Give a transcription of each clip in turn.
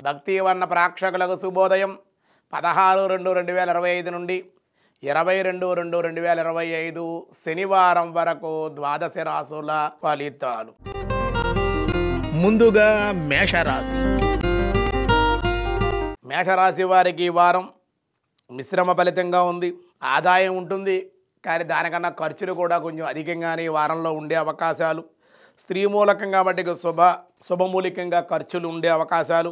భక్తివన్న ప్రేక్షకులకు శుభోదయం 16/2/2025 నుండి 22/2/2025 శనివారం వరకు ద్వాదశ రాశుల ఫలితాలు. ముందుగా మేషరాశి. మేషరాశి వారికి ఈ వారం మిశ్రమ ఫలితంగా ఉంది. ఆదాయం ఉంటుంది, కానీ దానికన్నా ఖర్చులు కూడా కొంచెం అధికంగానే ఈ వారంలో ఉండే అవకాశాలు. స్త్రీ మూలకంగా బట్టి శుభమూలికంగా ఖర్చులు ఉండే అవకాశాలు.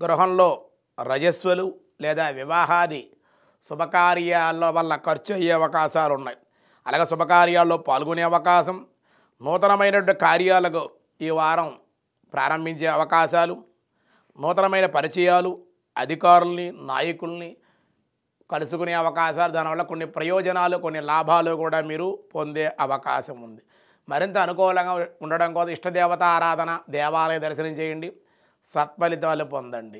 గృహంలో రజస్వలు లేదా వివాహాది శుభకార్యాల వల్ల ఖర్చు అయ్యే అవకాశాలు ఉన్నాయి. అలాగే శుభకార్యాల్లో పాల్గొనే అవకాశం, నూతనమైనటువంటి కార్యాలకు ఈ వారం ప్రారంభించే అవకాశాలు, నూతనమైన పరిచయాలు, అధికారుల్ని నాయకుల్ని కలుసుకునే అవకాశాలు, దానివల్ల కొన్ని ప్రయోజనాలు కొన్ని లాభాలు కూడా మీరు పొందే అవకాశం ఉంది. మరింత అనుకూలంగా ఉండడం కోసం ఇష్టదేవత ఆరాధన, దేవాలయ దర్శనం చేయండి, సత్ఫలితాలు పొందండి.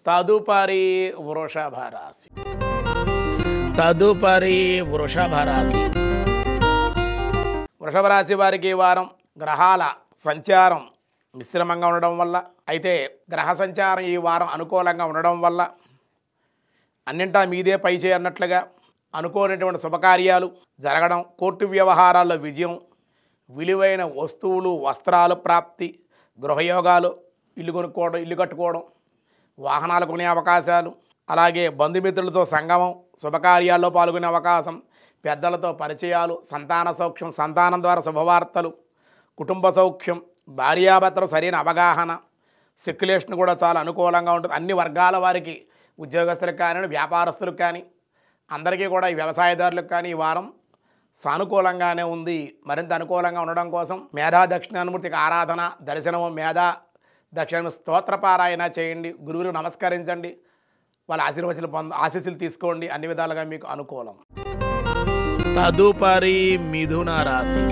తదుపరి వృషభ రాశి. వృషభ రాశి వారికి ఈ వారం గ్రహాల సంచారం మిశ్రమంగా ఉండడం వల్ల, అయితే గ్రహ సంచారం ఈ వారం అనుకూలంగా ఉండడం వల్ల అన్నింటా మీదే పైచే అన్నట్లుగా అనుకోనటువంటి శుభకార్యాలు జరగడం, కోర్టు వ్యవహారాల్లో విజయం, విలువైన వస్తువులు వస్త్రాలు ప్రాప్తి, గృహయోగాలు, ఇల్లు కొనుక్కోవడం, ఇల్లు కట్టుకోవడం, వాహనాలు కొనే అవకాశాలు, అలాగే బంధుమిత్రులతో సంగమం, శుభకార్యాల్లో పాల్గొనే అవకాశం, పెద్దలతో పరిచయాలు, సంతాన సౌఖ్యం, సంతానం ద్వారా శుభవార్తలు, కుటుంబ సౌఖ్యం, భార్యాభర్తలు సరైన అవగాహన, సెక్యులేషన్ కూడా చాలా అనుకూలంగా ఉంటుంది. అన్ని వర్గాల వారికి, ఉద్యోగస్తులకు కానీ వ్యాపారస్తులకు కానీ అందరికీ కూడా ఈ వ్యవసాయదారులకు కానీ ఈ వారం సానుకూలంగానే ఉంది. మరింత అనుకూలంగా ఉండడం కోసం మేధా దక్షిణామూర్తికి ఆరాధన, దర్శనము, మేధా దక్షిణ స్తోత్రపారాయణ చేయండి, గురువులు నమస్కరించండి, వాళ్ళ ఆశీస్సులు తీసుకోండి. అన్ని విధాలుగా మీకు అనుకూలం. తదుపరి మిథున రాశి.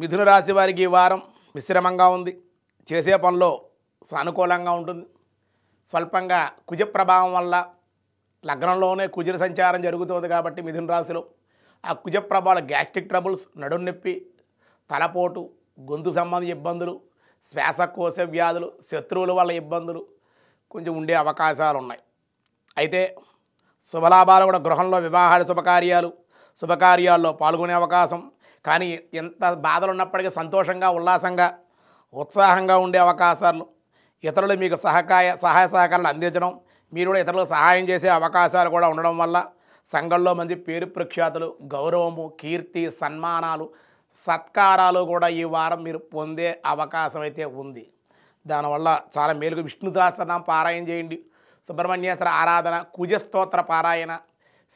మిథున రాశి వారికి ఈ వారం మిశ్రమంగా ఉంది. చేసే పనిలో సానుకూలంగా ఉంటుంది. స్వల్పంగా కుజ ప్రభావం వల్ల లగ్నంలోనే కుజుల సంచారం జరుగుతుంది కాబట్టి మిథున రాశిలో ఆ కుజ ప్రభావాల గ్యాస్ట్రిక్ ట్రబుల్స్, నడుం నొప్పి, తలపోటు, గొంతు సంబంధ ఇబ్బందులు, శ్వాసకోశ వ్యాధులు, శత్రువుల వల్ల ఇబ్బందులు కొంచెం ఉండే అవకాశాలు ఉన్నాయి. అయితే శుభలాభాలు కూడా గృహంలో వివాహాలు శుభకార్యాల్లో పాల్గొనే అవకాశం, కానీ ఎంత బాధలు ఉన్నప్పటికీ సంతోషంగా, ఉల్లాసంగా, ఉత్సాహంగా ఉండే అవకాశాలు, ఇతరులు మీకు సహాయ సహకారాలు అందించడం, మీరు కూడా ఇతరులకు సహాయం చేసే అవకాశాలు కూడా ఉండడం వల్ల సంఘంలో మంచి పేరు ప్రఖ్యాతులు, గౌరవము, కీర్తి, సన్మానాలు, సత్కారాలు కూడా ఈ వారం మీరు పొందే అవకాశం అయితే ఉంది. దానివల్ల చాలా మేలుగా విష్ణు సహస్రనామం పారాయణ చేయండి, సుబ్రహ్మణ్యేశ్వర ఆరాధన, కుజ స్తోత్ర పారాయణ,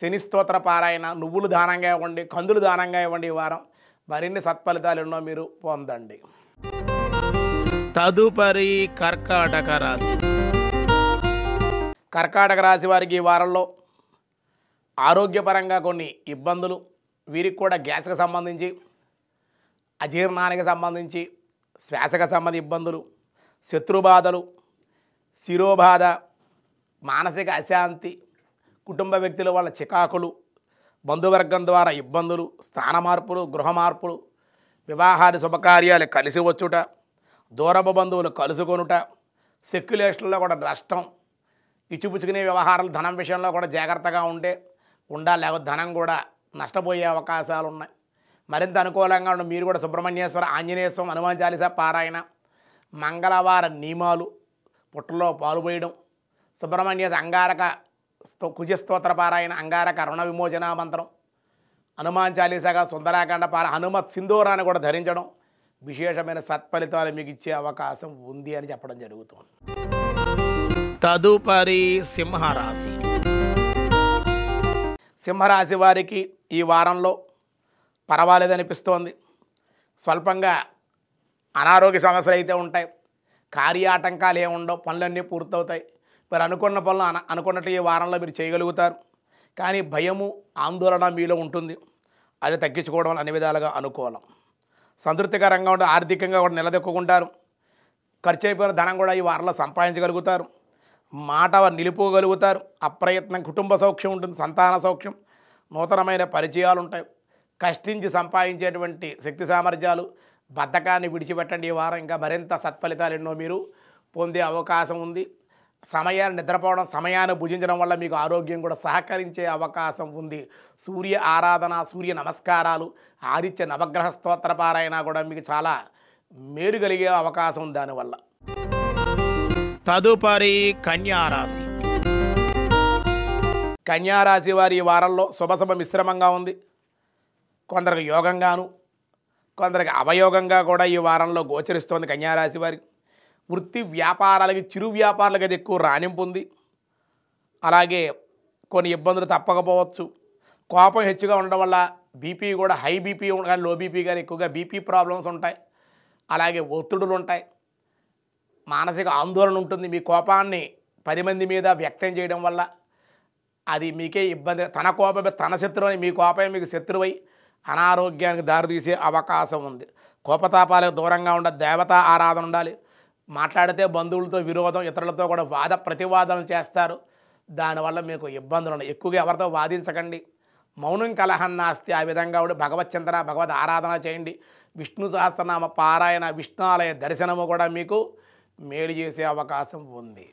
శని స్తోత్ర పారాయణ, నువ్వులు దానంగా ఇవ్వండి, కందులు దానంగా ఇవ్వండి. ఈ వారం మరిన్ని సత్ఫలితాలు ఎన్నో మీరు పొందండి. తదుపరి కర్కాటక రాశి. కర్కాటక రాశి వారికి ఈ వారంలో ఆరోగ్యపరంగా కొన్ని ఇబ్బందులు, వీరికి కూడా గ్యాస్కి సంబంధించి, అజీర్ణానికి సంబంధించి, శ్వాసకు సంబంధించి ఇబ్బందులు, శత్రుబాధలు, శిరోబాధ, మానసిక అశాంతి, కుటుంబ వ్యక్తుల వల్ల చికాకులు, బంధువర్గం ద్వారా ఇబ్బందులు, స్థాన మార్పులు, గృహ మార్పులు, వివాహాది శుభకార్యాలు కలిసి వచ్చుట, దూరపు బంధువులు కలుసుకొనుట, సెక్యులేషన్లో కూడా నష్టం, ఇచ్చిపుచ్చుకునే వ్యవహారాలు, ధనం విషయంలో కూడా జాగ్రత్తగా ఉండాలి, లేకపోతే ధనం కూడా నష్టపోయే అవకాశాలు ఉన్నాయి. మరింత అనుకూలంగా ఉండి మీరు కూడా సుబ్రహ్మణ్యేశ్వర, ఆంజనేయ స్వామి, హనుమాన్ చాలీసా పారాయణ, మంగళవార నియమాలు, పుట్టలో పాలు పోయడం, సుబ్రహ్మణ్యేశ్వర అంగారక కుజ స్తోత్ర పారాయణ, అంగారక రుణ విమోచన మంత్రం, హనుమాన్ చాలీసాగా సుందరాకాండ హనుమత్ సింధూరాన్ని కూడా ధరించడం విశేషమైన సత్ఫలితాలు మీకు ఇచ్చే అవకాశం ఉంది అని చెప్పడం జరుగుతుంది. తదుపరి సింహరాశి. సింహరాశి వారికి ఈ వారంలో పర్వాలేదనిపిస్తోంది. స్వల్పంగా అనారోగ్య సమస్యలు అయితే ఉంటాయి, కార్యాటంకాలు ఏముండవు, పనులన్నీ పూర్తవుతాయి. మీరు అనుకున్న పనులు అనుకున్నట్టు ఈ వారంలో మీరు చేయగలుగుతారు. కానీ భయము, ఆందోళన మీలో ఉంటుంది, అది తగ్గించుకోవడం అన్ని విధాలుగా అనుకూలం. సంతృప్తికరంగా ఉండి ఆర్థికంగా కూడా నిలదొక్కుంటారు. ఖర్చు అయిపోయిన ధనం కూడా ఈ వారంలో సంపాదించగలుగుతారు, మాట నిలుపుకోగలుగుతారు. అప్రయత్నం కుటుంబ సౌఖ్యం ఉంటుంది, సంతాన సౌఖ్యం, నూతనమైన పరిచయాలు ఉంటాయి. కష్టించి సంపాదించేటువంటి శక్తి సామర్థ్యాలు, బద్ధకాన్ని విడిచిపెట్టండి. ఈ వారం ఇంకా మరింత సత్ఫలితాలు ఎన్నో మీరు పొందే అవకాశం ఉంది. సమయాన్ని నిద్రపోవడం, సమయాన్ని భుజించడం వల్ల మీకు ఆరోగ్యం కూడా సహకరించే అవకాశం ఉంది. సూర్య ఆరాధన, సూర్య నమస్కారాలు, ఆదిత్య నవగ్రహ స్తోత్ర పారాయణ కూడా మీకు చాలా మేలు కలిగే అవకాశం ఉంది దానివల్ల. తదుపరి కన్యారాశి. కన్యారాశి వారి ఈ వారంలో శుభ మిశ్రమంగా ఉంది. కొందరికి యోగంగాను, కొందరికి అవయోగంగా కూడా ఈ వారంలో గోచరిస్తోంది కన్యారాశి వారికి. వృత్తి వ్యాపారాలకి, చిరు వ్యాపారాలకి అయితే ఎక్కువ రాణింపు ఉంది. అలాగే కొన్ని ఇబ్బందులు తప్పకపోవచ్చు. కోపం హెచ్చుగా ఉండడం వల్ల బీపీ కూడా హై బీపీ కానీ లో బీపీ కానీ ఎక్కువగా బీపీ ప్రాబ్లమ్స్ ఉంటాయి. అలాగే ఒత్తిడులు ఉంటాయి, మానసిక ఆందోళన ఉంటుంది. మీ కోపాన్ని 10 మంది మీద వ్యక్తం చేయడం వల్ల అది మీకే ఇబ్బంది. తన కోపమే తన శత్రువు అని, మీ కోపమే మీకు శత్రువై అనారోగ్యానికి దారితీసే అవకాశం ఉంది. కోపతాపాలకు దూరంగా ఉండాలి, దేవతా ఆరాధన ఉండాలి. మాట్లాడితే బంధువులతో విరోధం, ఇతరులతో కూడా వాద ప్రతివాదనలు చేస్తారు. దానివల్ల మీకు ఇబ్బందులు ఉన్నాయి. ఎక్కువగా ఎవరితో వాదించకండి. మౌనం కలహం నాస్తి. ఆ విధంగా ఉండి భగవత్ చింతన, భగవద్ ఆరాధన చేయండి. విష్ణు సహస్రనామ పారాయణ, విష్ణాలయ దర్శనము కూడా మీకు మేలు చేసే అవకాశం ఉంది.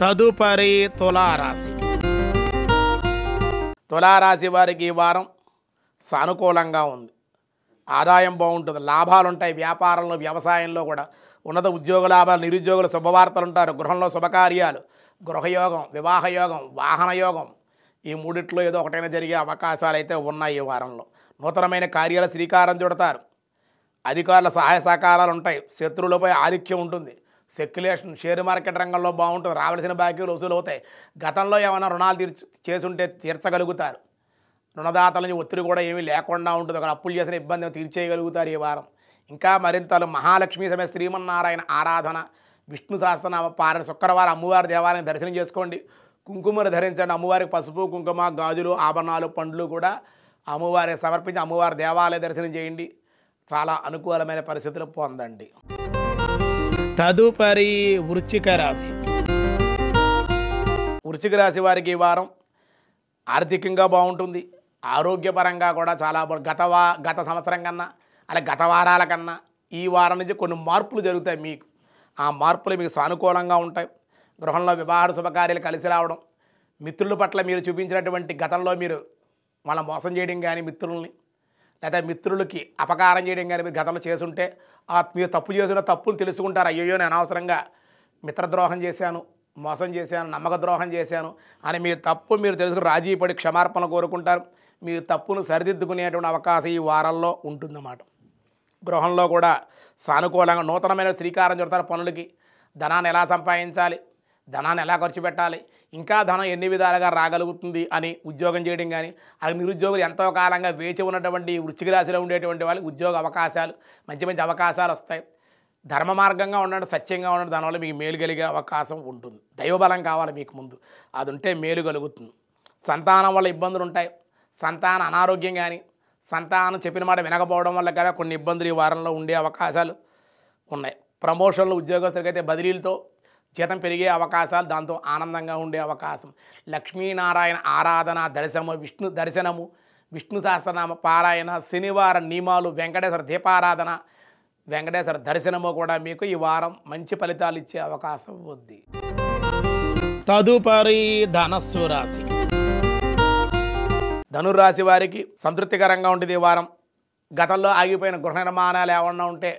తదుపరి తులారాశి. తులారాశి వారికి ఈ వారం సానుకూలంగా ఉంది. ఆదాయం బాగుంటుంది, లాభాలు ఉంటాయి. వ్యాపారంలో, వ్యవసాయంలో కూడా ఉన్నత ఉద్యోగ లాభాలు, నిరుద్యోగులు శుభవార్తలు ఉంటారు. గృహంలో శుభకార్యాలు, గృహయోగం, వివాహయోగం, వాహన యోగం, ఈ మూడిట్లో ఏదో ఒకటైనా జరిగే అవకాశాలు అయితే ఉన్నాయి ఈ వారంలో. నూతనమైన కార్యాలు శ్రీకారం చుడతారు. అధికారుల సహాయ సహకారాలు ఉంటాయి. శత్రువులపై ఆధిక్యం ఉంటుంది. సెక్యులేషన్, షేర్ మార్కెట్ రంగంలో బాగుంటుంది. రావాల్సిన బాకీలు వసూలు అవుతాయి. గతంలో ఏమైనా రుణాలు చేసుంటే తీర్చగలుగుతారు. రుణదాతల నుంచి ఒత్తిడి కూడా ఏమీ లేకుండా ఉంటుంది. ఒక అప్పులు చేసిన ఇబ్బంది తీర్చేయగలుగుతారు ఈ వారం. ఇంకా మరింతలు మహాలక్ష్మి సమేత శ్రీమన్నారాయణ ఆరాధన, విష్ణు సహస్రనామ పారాయణ, శుక్రవారం అమ్మవారి దేవాలయం దర్శనం చేసుకోండి. కుంకుమను ధరించండి. అమ్మవారికి పసుపు, కుంకుమ, గాజులు, ఆభరణాలు, పండ్లు కూడా అమ్మవారికి సమర్పించి అమ్మవారి దేవాలయ దర్శనం చేయండి. చాలా అనుకూలమైన పరిస్థితులు పొందండి. తదుపరి వృశ్చిక రాశి. వృశ్చిక రాశి వారికి ఈ వారం ఆర్థికంగా బాగుంటుంది. ఆరోగ్యపరంగా కూడా చాలా గత సంవత్సరం కన్నా, అలాగే గత వారాల కన్నా ఈ వారం నుంచి కొన్ని మార్పులు జరుగుతాయి మీకు. ఆ మార్పులు మీకు సానుకూలంగా ఉంటాయి. గృహంలో వివాహ శుభకార్యాలు కలిసి రావడం, మిత్రుల పట్ల మీరు చూపించినటువంటి గతంలో మీరు వాళ్ళ మోసం చేయడం కానీ, మిత్రుల్ని లేదా మిత్రులకి అపకారం చేయడం కానీ మీరు గతంలో చేసుంటే మీరు తప్పు చేసిన తప్పులు తెలుసుకుంటారు. అయ్యో నేను అనవసరంగా మిత్రద్రోహం చేశాను, మోసం చేశాను, నమ్మక ద్రోహం చేశాను అని మీ తప్పు మీరు తెలుసుకుని రాజీ పడి క్షమార్పణ కోరుకుంటారు. మీ తప్పును సరిదిద్దుకునేటువంటి అవకాశం ఈ వారంలో ఉంటుందన్నమాట. గృహంలో కూడా సానుకూలంగా నూతనమైన శ్రీకారం చుడతారు పనులకి. ధనాన్ని ఎలా సంపాదించాలి, ధనాన్ని ఎలా ఖర్చు పెట్టాలి, ఇంకా ధనం ఎన్ని విధాలుగా రాగలుగుతుంది అని ఉద్యోగం చేయడం కానీ, అది నిరుద్యోగులు ఎంతో కాలంగా వేచి ఉన్నటువంటి వృశ్చిక రాశిలో ఉండేటువంటి వాళ్ళకి ఉద్యోగ అవకాశాలు, మంచి మంచి అవకాశాలు వస్తాయి. ధర్మ మార్గంగా ఉండండి, సత్యంగా ఉండండి. దానివల్ల మీకు మేలు కలిగే అవకాశం ఉంటుంది. దైవబలం కావాలి మీకు ముందు, అది ఉంటే మేలు కలుగుతుంది. సంతానం వల్ల ఇబ్బందులు ఉంటాయి. సంతాన అనారోగ్యం కానీ, సంతానం చెప్పిన మాట వినకపోవడం వల్ల కూడా కొన్ని ఇబ్బందులు ఈ వారంలో ఉండే అవకాశాలు ఉన్నాయి. ప్రమోషన్లు, ఉద్యోగస్తులకైతే బదిలీలతో జీతం పెరిగే అవకాశాలు, దాంతో ఆనందంగా ఉండే అవకాశం. లక్ష్మీనారాయణ ఆరాధన, దర్శనము, విష్ణు సహస్రనామ పారాయణ, శనివార నియమాలు, వెంకటేశ్వర దీపారాధన, వెంకటేశ్వర దర్శనము కూడా మీకు ఈ వారం మంచి ఫలితాలు ఇచ్చే అవకాశం ఉంది. తదుపరి ధనస్సు రాశి. ధనురాశి వారికి సంతృప్తికరంగా ఉంటుంది ఈ వారం. గతంలో ఆగిపోయిన గృహ నిర్మాణాలు ఏమన్నా ఉంటే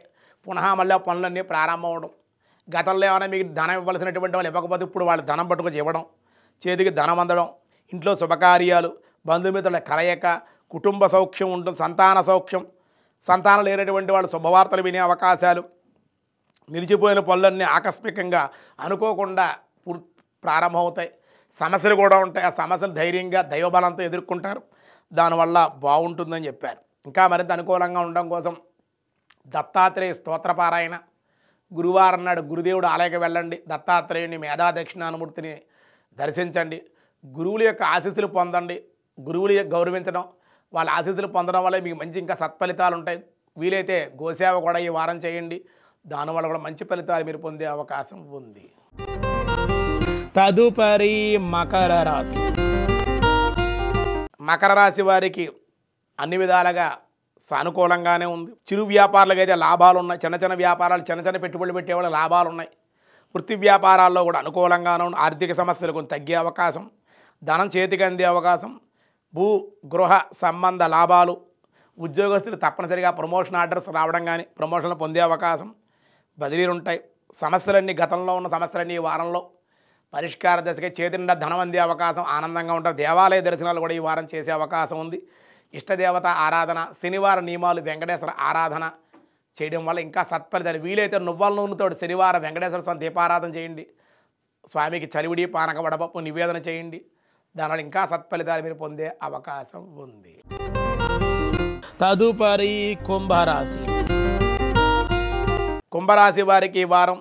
పునః మళ్ళీ పనులన్నీ ప్రారంభం అవడం. గతంలో ఏమైనా మీకు ధనం ఇవ్వాల్సినటువంటి వాళ్ళు ఇవ్వకపోతే ఇప్పుడు వాళ్ళు ధనం పట్టుకొచ్చి ఇవ్వడం, చేతికి ధనం అందడం, ఇంట్లో శుభకార్యాలు, బంధుమిత్రుల కలయిక, కుటుంబ సౌఖ్యం ఉంటుంది. సంతాన సౌఖ్యం, సంతానం లేనటువంటి వాళ్ళు శుభవార్తలు వినే అవకాశాలు, నిలిచిపోయిన పనులన్నీ ఆకస్మికంగా అనుకోకుండా ప్రారంభమవుతాయి. సమస్యలు కూడా ఉంటాయి. ఆ సమస్యలు ధైర్యంగా దైవబలంతో ఎదుర్కొంటారు. దానివల్ల బాగుంటుందని చెప్పారు. ఇంకా మరింత అనుకూలంగా ఉండడం కోసం దత్తాత్రేయ స్తోత్రపారాయణ, గురువారం నాడు గురుదేవుడు ఆలయకి వెళ్ళండి. దత్తాత్రేయుని మేధా దక్షిణామూర్తిని దర్శించండి. గురువుల యొక్క ఆశీస్సులు పొందండి. గురువులు గౌరవించడం, వాళ్ళ ఆశీస్సులు పొందడం వల్ల మీకు మంచి ఇంకా సత్ఫలితాలు ఉంటాయి. వీలైతే గోసేవ కూడా ఈ వారం చేయండి. దానివల్ల కూడా మంచి ఫలితాలు మీరు పొందే అవకాశం ఉంది. తదుపరి మకర రాశి. మకర రాశి వారికి అన్ని విధాలుగా సానుకూలంగానే ఉంది. చిరు వ్యాపారులకు అయితే లాభాలు ఉన్నాయి. చిన్న చిన్న వ్యాపారాలు, చిన్న చిన్న పెట్టుబడులు పెట్టేవాళ్ళు లాభాలు ఉన్నాయి. వృత్తి వ్యాపారాల్లో కూడా అనుకూలంగానే ఉంది. ఆర్థిక సమస్యలు కొంచెం తగ్గే అవకాశం, ధనం చేతికి అందే అవకాశం, భూ గృహ సంబంధ లాభాలు, ఉద్యోగస్తులు తప్పనిసరిగా ప్రమోషన్ ఆర్డర్స్ రావడం కానీ ప్రమోషన్లు పొందే అవకాశం, బదిలీలు ఉంటాయి. సమస్యలన్నీ గతంలో ఉన్న సమస్యలన్నీ ఈ వారంలో పరిష్కార దశకి చేతి నిండా ధనం అందే అవకాశం, ఆనందంగా ఉంటారు. దేవాలయ దర్శనాలు కూడా ఈ వారం చేసే అవకాశం ఉంది. ఇష్టదేవత ఆరాధన, శనివారం నియమాలు, వెంకటేశ్వర ఆరాధన చేయడం వల్ల ఇంకా సత్ఫలితాలు. వీలైతే నువ్వుల నూనెతో శనివారం వెంకటేశ్వర స్వామి దీపారాధన చేయండి. స్వామికి చలివిడి పానక వడపప్పు నివేదన చేయండి. దానివల్ల ఇంకా సత్ఫలితాలు మీరు పొందే అవకాశం ఉంది. తదుపరి కుంభరాశి. కుంభరాశి వారికి ఈ వారం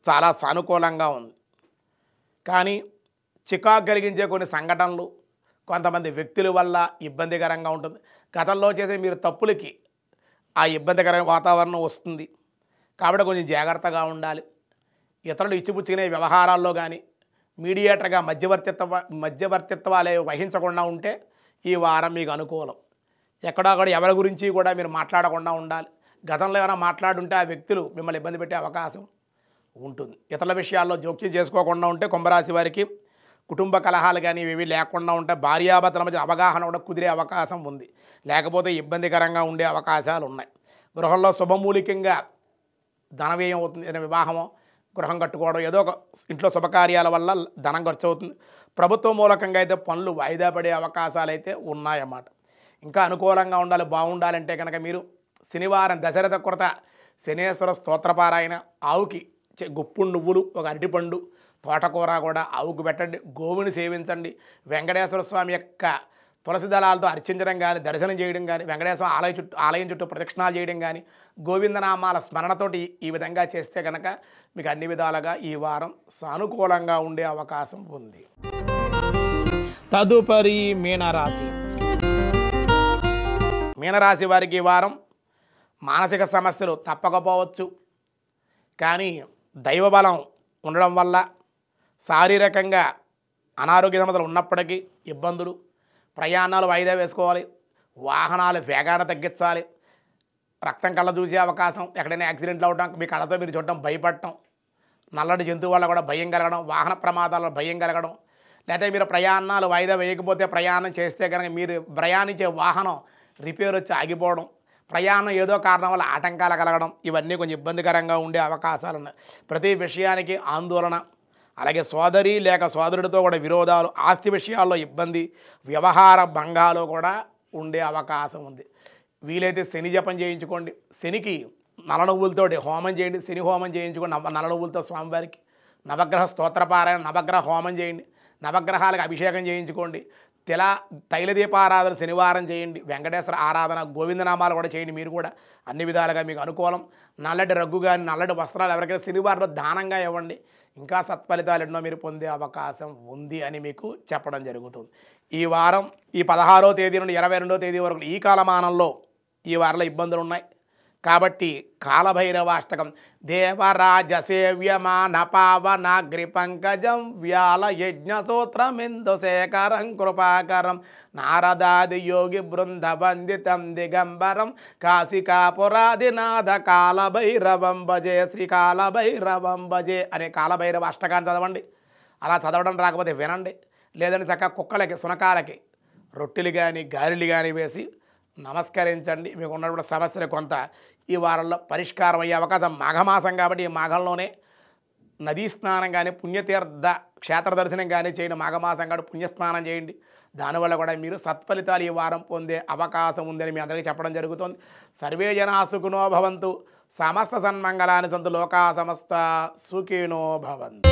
చాలా సానుకూలంగా ఉంది. కానీ చికాకు కలిగించే కొన్ని సంఘటనలు, కొంతమంది వ్యక్తుల వల్ల ఇబ్బందికరంగా ఉంటుంది. గతంలో చేసే మీరు తప్పులకి ఆ ఇబ్బందికరమైన వాతావరణం వస్తుంది. కాబట్టి కొంచెం జాగ్రత్తగా ఉండాలి. ఇతరులు ఇచ్చిపుచ్చుకునే వ్యవహారాల్లో కానీ మీడియేటర్గా మధ్యవర్తిత్వాలే వహించకుండా ఉంటే ఈ వారం మీకు అనుకూలం. ఎక్కడా కూడా ఎవరి గురించి కూడా మీరు మాట్లాడకుండా ఉండాలి. గతంలో ఏమైనా మాట్లాడుంటే ఆ వ్యక్తులు మిమ్మల్ని ఇబ్బంది పెట్టే అవకాశం ఉంటుంది. ఇతరుల విషయాల్లో జోక్యం చేసుకోకుండా ఉంటే కుంభరాశి వారికి కుటుంబ కలహాలు కానీ ఇవి లేకుండా ఉంటే భార్యాభర్తల మధ్య అవగాహన కూడా కుదిరే అవకాశం ఉంది. లేకపోతే ఇబ్బందికరంగా ఉండే అవకాశాలు ఉన్నాయి. గృహంలో శుభమూలికంగా ధనవ్యయం అవుతుంది. ఏదైనా వివాహమో, గృహం కట్టుకోవడం, ఏదో ఒక ఇంట్లో శుభకార్యాల వల్ల ధనం ఖర్చు అవుతుంది. ప్రభుత్వ మూలకంగా అయితే పనులు వాయిదా పడే అవకాశాలు అయితే ఉన్నాయన్నమాట. ఇంకా అనుకూలంగా ఉండాలి, బాగుండాలంటే కనుక మీరు శనివారం దశరథ కృత శనేశ్వర స్తోత్రపారాయణ, ఆవుకి గుప్పుడు నువ్వులు, ఒక అరటిపండు, తోటకూర కూడా ఆవుకు పెట్టండి. గోవుని సేవించండి. వెంకటేశ్వర స్వామి యొక్క తులసి దళాలతో అర్చించడం కానీ, దర్శనం చేయడం కానీ, వెంకటేశ్వర ఆలయం చుట్టూ ప్రదక్షిణాలు చేయడం కానీ, గోవిందనామాల స్మరణతోటి ఈ విధంగా చేస్తే కనుక మీకు అన్ని విధాలుగా ఈ వారం సానుకూలంగా ఉండే అవకాశం ఉంది. తదుపరి మీనరాశి. మీనరాశి వారికి ఈ వారం మానసిక సమస్యలు తప్పకపోవచ్చు. కానీ దైవబలం ఉండడం వల్ల శారీరకంగా అనారోగ్య సమస్యలు ఉన్నప్పటికీ ఇబ్బందులు, ప్రయాణాలు వాయిదా వేసుకోవాలి, వాహనాలు వేగాన్ని తగ్గించాలి, రక్తం కళ్ళ చూసే అవకాశం, ఎక్కడైనా యాక్సిడెంట్లు అవడం, మీ కళ్ళతో మీరు చూడటం, భయపడటం, నల్లటి జంతువు వల్ల కూడా భయం కలగడం, వాహన ప్రమాదాల భయం కలగడం, లేకపోతే మీరు ప్రయాణాలు వాయిదా వేయకపోతే ప్రయాణం చేస్తే కనుక మీరు ప్రయాణించే వాహనం రిపేర్ వచ్చి ఆగిపోవడం, ప్రయాణం ఏదో కారణం వల్ల ఆటంకాలు కలగడం, ఇవన్నీ కొంచెం ఇబ్బందికరంగా ఉండే అవకాశాలు ఉన్నాయి. ప్రతి విషయానికి ఆందోళన, అలాగే సోదరి లేక సోదరుడితో కూడా విరోధాలు, ఆస్తి విషయాల్లో ఇబ్బంది, వ్యవహార భంగాలు కూడా ఉండే అవకాశం ఉంది. వీలైతే శని జపం చేయించుకోండి. శనికి నల్ల నువ్వులతోటి హోమం చేయండి. శని హోమం చేయించుకోండి. నల్ల నువ్వులతో స్వామివారికి నవగ్రహ స్తోత్రపారాయణ, నవగ్రహ హోమం చేయండి. నవగ్రహాలకు అభిషేకం చేయించుకోండి. తైల దీపారాధన శనివారం చేయండి. వెంకటేశ్వర ఆరాధన, గోవిందనామాలు కూడా చేయండి. మీరు కూడా అన్ని విధాలుగా మీకు అనుకూలం. నల్లటి రగ్గు కానీ నల్లటి వస్త్రాలు ఎవరికైనా శనివారంలో దానంగా ఇవ్వండి. ఇంకా సత్ఫలితాలు ఎన్నో మీరు పొందే అవకాశం ఉంది అని మీకు చెప్పడం జరుగుతుంది. ఈ వారం ఈ 16వ తేదీ నుండి 22వ తేదీ వరకు ఈ కాలమానంలో ఈ వారంలో ఇబ్బందులు ఉన్నాయి. కాబట్టి కాలభైరవాష్టకం, దేవరాజ సేవ్యమాన పావనాగ్రి పంకజం వ్యాల యజ్ఞసూత్రమిందుశేఖరం కృపాకరం నారదాది యోగి బృంద వందితం దిగంబరం కాశికాపురాదినాథ కాలభైరవం భజే, శ్రీ కాలభైరవం భజే అనే కాలభైరవ అష్టకాన్ని చదవండి. అలా చదవడం రాకపోతే వినండి. లేదంటే చక్కగా కుక్కలకి, సునకాలకి రొట్టెలు కానీ గారెలు కానీ వేసి నమస్కరించండి. మీకు ఉన్నటువంటి సమస్యలు కొంత ఈ వారంలో పరిష్కారం అయ్యే అవకాశం. మాఘమాసం కాబట్టి ఈ మాఘంలోనే నదీ స్నానం కానీ, పుణ్యతీర్థ క్షేత్ర దర్శనం కానీ చేయండి. మాఘమాసం కాబట్టి పుణ్యస్నానం చేయండి. దానివల్ల కూడా మీరు సత్ఫలితాలు ఈ వారం పొందే అవకాశం ఉందని మీ అందరికీ చెప్పడం జరుగుతుంది. సర్వే జనా సుఖినో భవంతు, సమస్త సన్మంగళాని సంతు, లోకా సమస్త సుఖినో భవంతు.